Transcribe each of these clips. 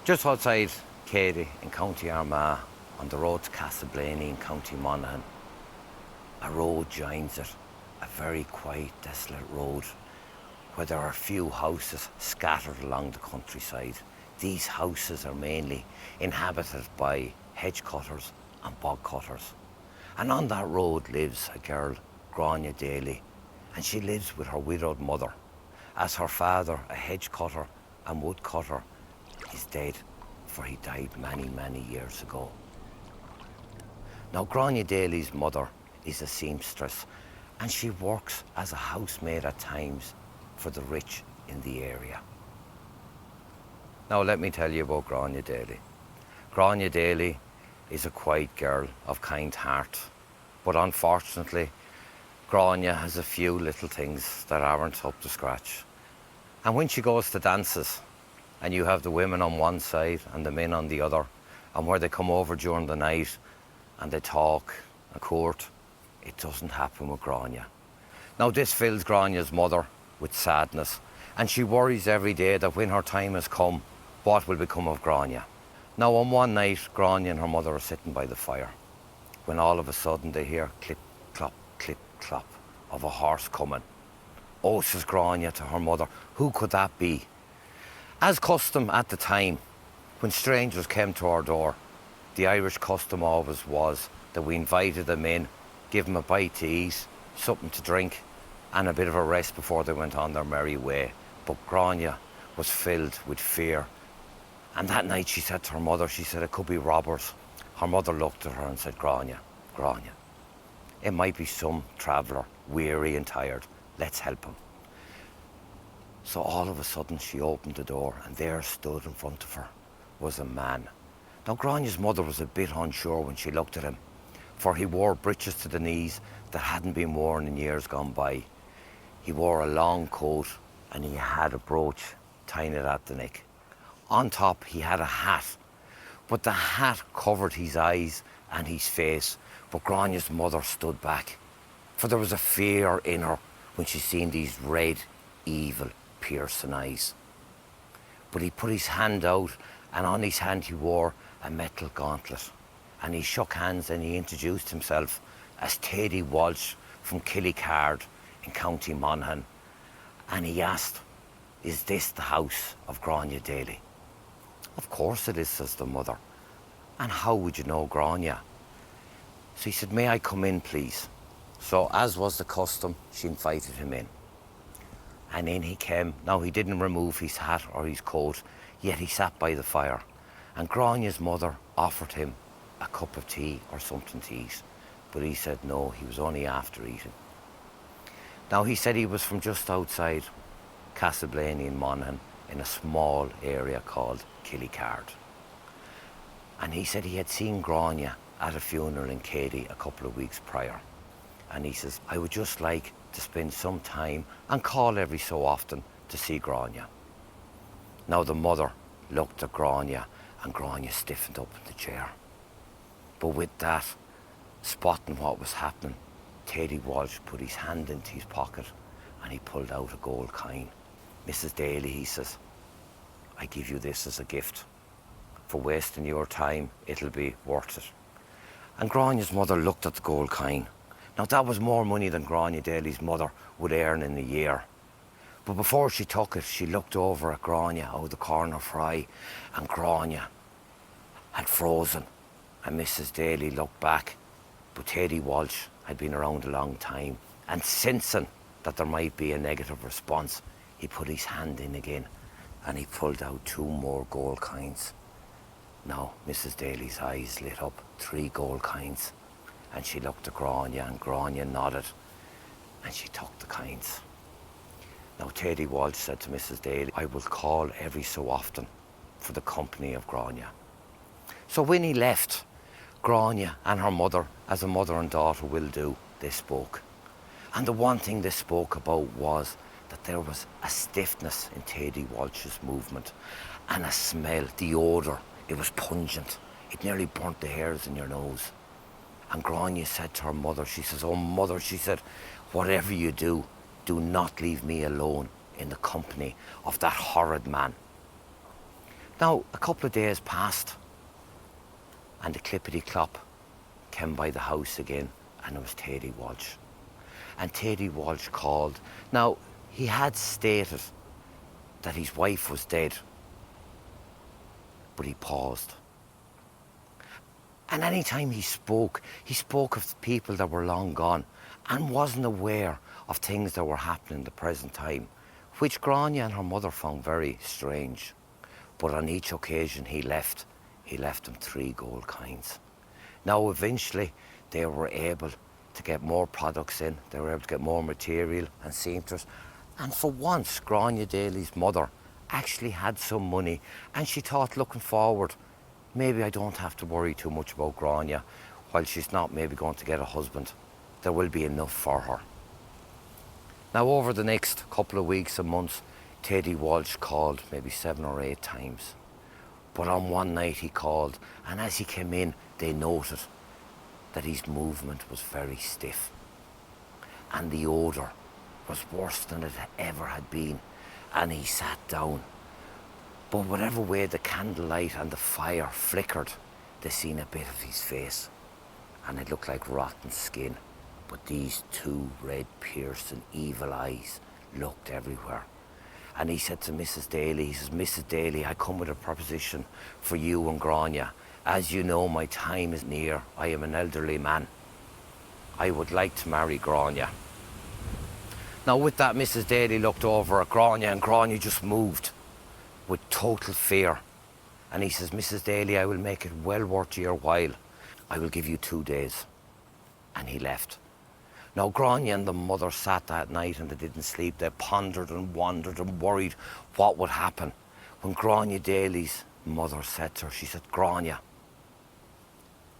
Just outside Cady in County Armagh, on the road to Castleblaney in County Monaghan, a road joins it, a very quiet, desolate road where there are few houses scattered along the countryside. These houses are mainly inhabited by hedge cutters and bog cutters. And on that road lives a girl, Grainne Daly, and she lives with her widowed mother, as her father, a hedge cutter and wood cutter, is dead, for he died many, many years ago. Now, Grainne Daly's mother is a seamstress, and she works as a housemaid at times for the rich in the area. Now, let me tell you about Grainne Daly. Grainne Daly is a quiet girl of kind heart, but unfortunately, Grainne has a few little things that aren't up to scratch. And when she goes to dances, and you have the women on one side and the men on the other, and where they come over during the night and they talk and court, it doesn't happen with Grainne. Now, this fills Grainne's mother with sadness, and she worries every day that when her time has come, what will become of Grainne? Now, on one night, Grainne and her mother are sitting by the fire, when all of a sudden they hear clip, clop of a horse coming. Oh, says Grainne to her mother, who could that be? As custom at the time, when strangers came to our door, the Irish custom always was that we invited them in, give them a bite to eat, something to drink, and a bit of a rest before they went on their merry way. But Grainne was filled with fear. And that night she said to her mother, she said, it could be robbers. Her mother looked at her and said, Grainne, it might be some traveller, weary and tired. Let's help him. So all of a sudden she opened the door, and there stood in front of her was a man. Now, Grainne's mother was a bit unsure when she looked at him, for he wore breeches to the knees that hadn't been worn in years gone by. He wore a long coat, and he had a brooch tying it at the neck. On top he had a hat, but the hat covered his eyes and his face. But Grainne's mother stood back, for there was a fear in her when she seen these red, evil, piercing eyes. But he put his hand out, and on his hand he wore a metal gauntlet, and he shook hands and he introduced himself as Teddy Walsh from Killycard in County Monaghan, and he asked, is this the house of Grainne Daly? Of course it is, says the mother. And how would you know Grainne? So he said, may I come in, please? So, as was the custom, she invited him in. And in he came. Now, he didn't remove his hat or his coat, yet he sat by the fire. And Grainne's mother offered him a cup of tea or something to eat. But he said no, he was only after eating. Now, he said he was from just outside Castleblaney in Monaghan, in a small area called Killycard. And he said he had seen Grainne at a funeral in Cady a couple of weeks prior. And he says, I would just like to spend some time and call every so often to see Grainne. Now, the mother looked at Grainne, and Grainne stiffened up in the chair. But with that, spotting what was happening, Teddy Walsh put his hand into his pocket and he pulled out a gold coin. Mrs. Daly, he says, I give you this as a gift. For wasting your time, it'll be worth it. And Grainne's mother looked at the gold coin. Now, that was more money than Grainne Daly's mother would earn in a year. But before she took it, she looked over at Grainne out of the corner of her eye, and Grainne had frozen. And Mrs. Daly looked back, but Teddy Walsh had been around a long time, and sensing that there might be a negative response, he put his hand in again, and he pulled out 2 more gold coins. Now, Mrs. Daly's eyes lit up, 3 gold coins, and she looked at Grainne, and Grainne nodded, and she took the coins. Now, Teddy Walsh said to Mrs. Daly, I will call every so often for the company of Grainne. So when he left, Grainne and her mother, as a mother and daughter will do, they spoke. And the one thing they spoke about was that there was a stiffness in Teddy Walsh's movement, and a smell, the odour. It was pungent. It nearly burnt the hairs in your nose. And Grainne said to her mother, she says, oh mother, she said, whatever you do, do not leave me alone in the company of that horrid man. Now, a couple of days passed, and the clippity-clop came by the house again, and it was Thady Walsh. And Thady Walsh called. Now, he had stated that his wife was dead, but he paused. And any time he spoke of people that were long gone and wasn't aware of things that were happening in the present time, which Grainne and her mother found very strange. But on each occasion he left them 3 gold coins. Now eventually they were able to get more products in, they were able to get more material and seamstress. And for once, Grainne Daly's mother actually had some money, and she thought, looking forward, maybe I don't have to worry too much about Grainne. While she's not maybe going to get a husband, there will be enough for her. Now, over the next couple of weeks and months, Thady Walsh called maybe 7 or 8 times. But on one night he called, and as he came in, they noted that his movement was very stiff. And the odour was worse than it ever had been. And he sat down. But whatever way the candlelight and the fire flickered, they seen a bit of his face. And it looked like rotten skin. But these 2 red, piercing, evil eyes looked everywhere. And he said to Mrs. Daly, he says, Mrs. Daly, I come with a proposition for you and Grainne. As you know, my time is near. I am an elderly man. I would like to marry Grainne. Now with that, Mrs. Daly looked over at Grainne, and Grainne just moved with total fear. And he says, Mrs. Daly, I will make it well worth your while. I will give you 2 days. And he left. Now Grainne and the mother sat that night and they didn't sleep. They pondered and wondered and worried what would happen. When Grainne Daly's mother said to her, she said, Grainne,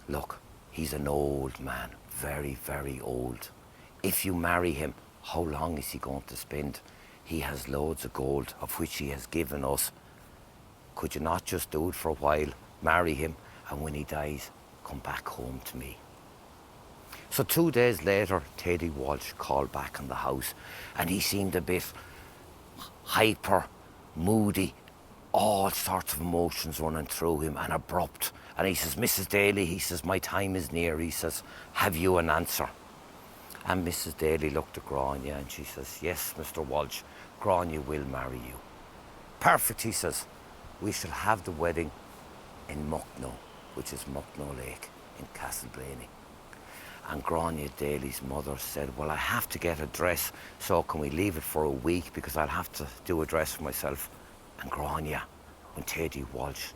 look, he's an old man, very, very old. If you marry him, how long is he going to spend? He has loads of gold, of which he has given us. Could you not just do it for a while, marry him, and when he dies, come back home to me? So 2 days later, Thady Walsh called back in the house, and he seemed a bit hyper, moody, all sorts of emotions running through him, and abrupt. And he says, Mrs. Daly, he says, my time is near. He says, have you an answer? And Mrs. Daly looked at Grainne and she says, yes, Mr. Walsh, Grainne will marry you. Perfect, he says. We shall have the wedding in Muckno, which is Muckno Lake in Castleblaney. And Grainne Daly's mother said, well, I have to get a dress, so can we leave it for a week because I'll have to do a dress for myself. And Grainne, when Thady Walsh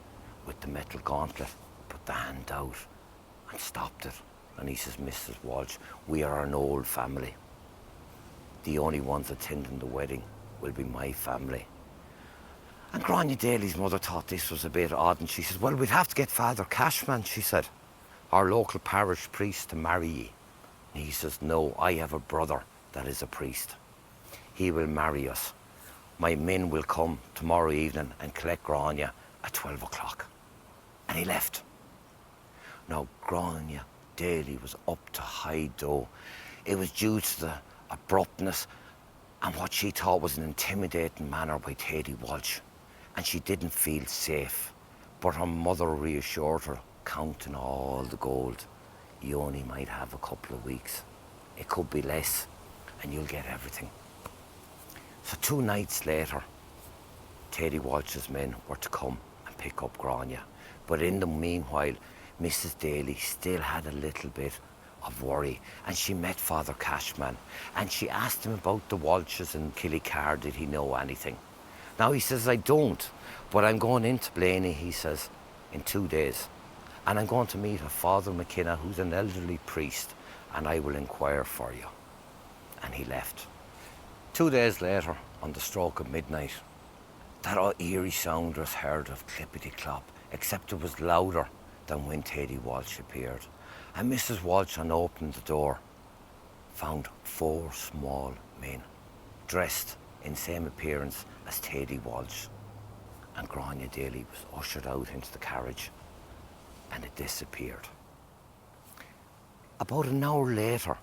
with the metal gauntlet put the hand out and stopped it, and he says, Mrs. Walsh, we are an old family. The only ones attending the wedding will be my family. And Grainne Daly's mother thought this was a bit odd, and she says, well, we'd have to get Father Cashman, she said, our local parish priest, to marry ye. And he says, no, I have a brother that is a priest. He will marry us. My men will come tomorrow evening and collect Grainne at 12 o'clock. And he left. Now, Grainne Daly was up to high dough. It was due to the abruptness and what she thought was an intimidating manner by Thady Walsh. And she didn't feel safe. But her mother reassured her, counting all the gold, you only might have a couple of weeks. It could be less, and you'll get everything. So 2 nights later, Thady Walsh's men were to come and pick up Grainne. But in the meanwhile, Mrs. Daly still had a little bit of worry, and she met Father Cashman, and she asked him about the Walshes in Killycar, did he know anything? Now he says, I don't, but I'm going into Blaney, he says, in 2 days. And I'm going to meet a Father McKenna, who's an elderly priest, and I will inquire for you. And he left. 2 days later, on the stroke of midnight, that eerie sound was heard of clippity-clop, except it was louder than when Thady Walsh appeared. And Mrs. Walsh, on opening the door, found 4 small men, dressed in same appearance as Thady Walsh. And Grainne Daly was ushered out into the carriage, and it disappeared. About an hour later,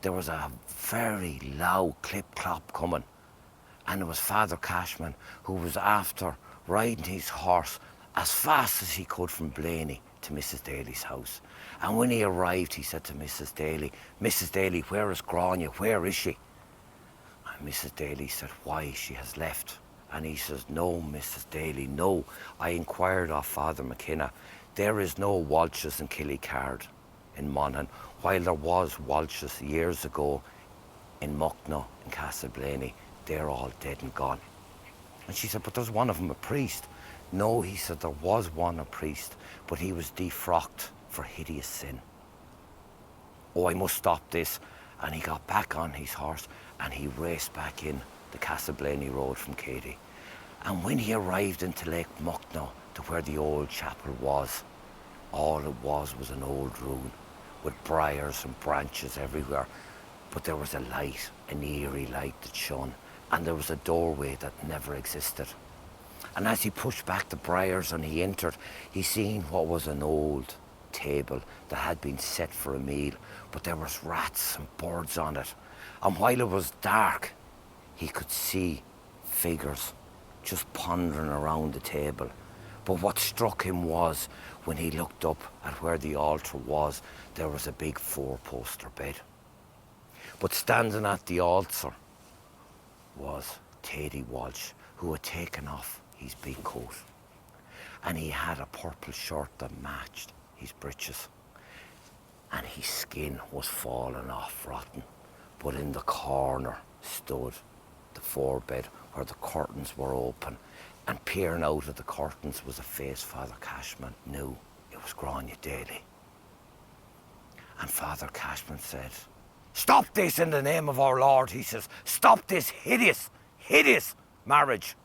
there was a very loud clip-clop coming, and it was Father Cashman, who was after riding his horse as fast as he could from Blaney to Mrs. Daly's house. And when he arrived, he said to Mrs. Daly, where is Grainne? Where is she? And Mrs. Daly said, why, she has left. And he says, no, Mrs. Daly, no. I inquired of Father McKenna. There is no Walshes in Killycard in Monaghan, while there was Walshes years ago in Muckno in Castleblaney. They're all dead and gone. And she said, but there's one of them a priest. No, he said, there was one a priest, but he was defrocked for hideous sin. Oh, I must stop this. And he got back on his horse and he raced back in the Castleblaney road from Katie. And when he arrived into Lake Muckno, to where the old chapel was, all it was an old ruin with briars and branches everywhere. But there was a light, an eerie light that shone, and there was a doorway that never existed. And as he pushed back the briars and he entered, he seen what was an old table that had been set for a meal, but there was rats and birds on it. And while it was dark, he could see figures just pondering around the table. But what struck him was, when he looked up at where the altar was, there was a big four-poster bed. But standing at the altar was Thady Walsh, who had taken off his big coat. And he had a purple shirt that matched his breeches. And his skin was falling off rotten. But in the corner stood the forebed where the curtains were open. And peering out of the curtains was a face Father Cashman knew. It was Grainne Daly. And Father Cashman said, stop this in the name of our Lord, he says. Stop this hideous marriage.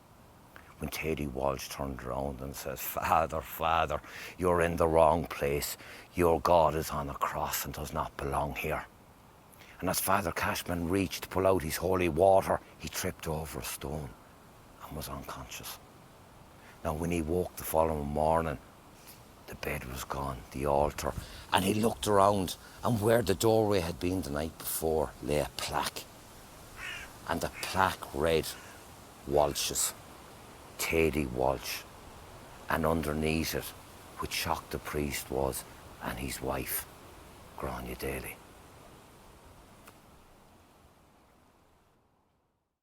When Thady Walsh turned around and says, Father, you're in the wrong place. Your God is on a cross and does not belong here. And as Father Cashman reached to pull out his holy water, he tripped over a stone and was unconscious. Now, when he woke the following morning, the bed was gone, the altar, and he looked around, and where the doorway had been the night before lay a plaque. And the plaque read, Walshes, Thady Walsh. And underneath it, which shocked the priest, was, and his wife, Grainne Daly.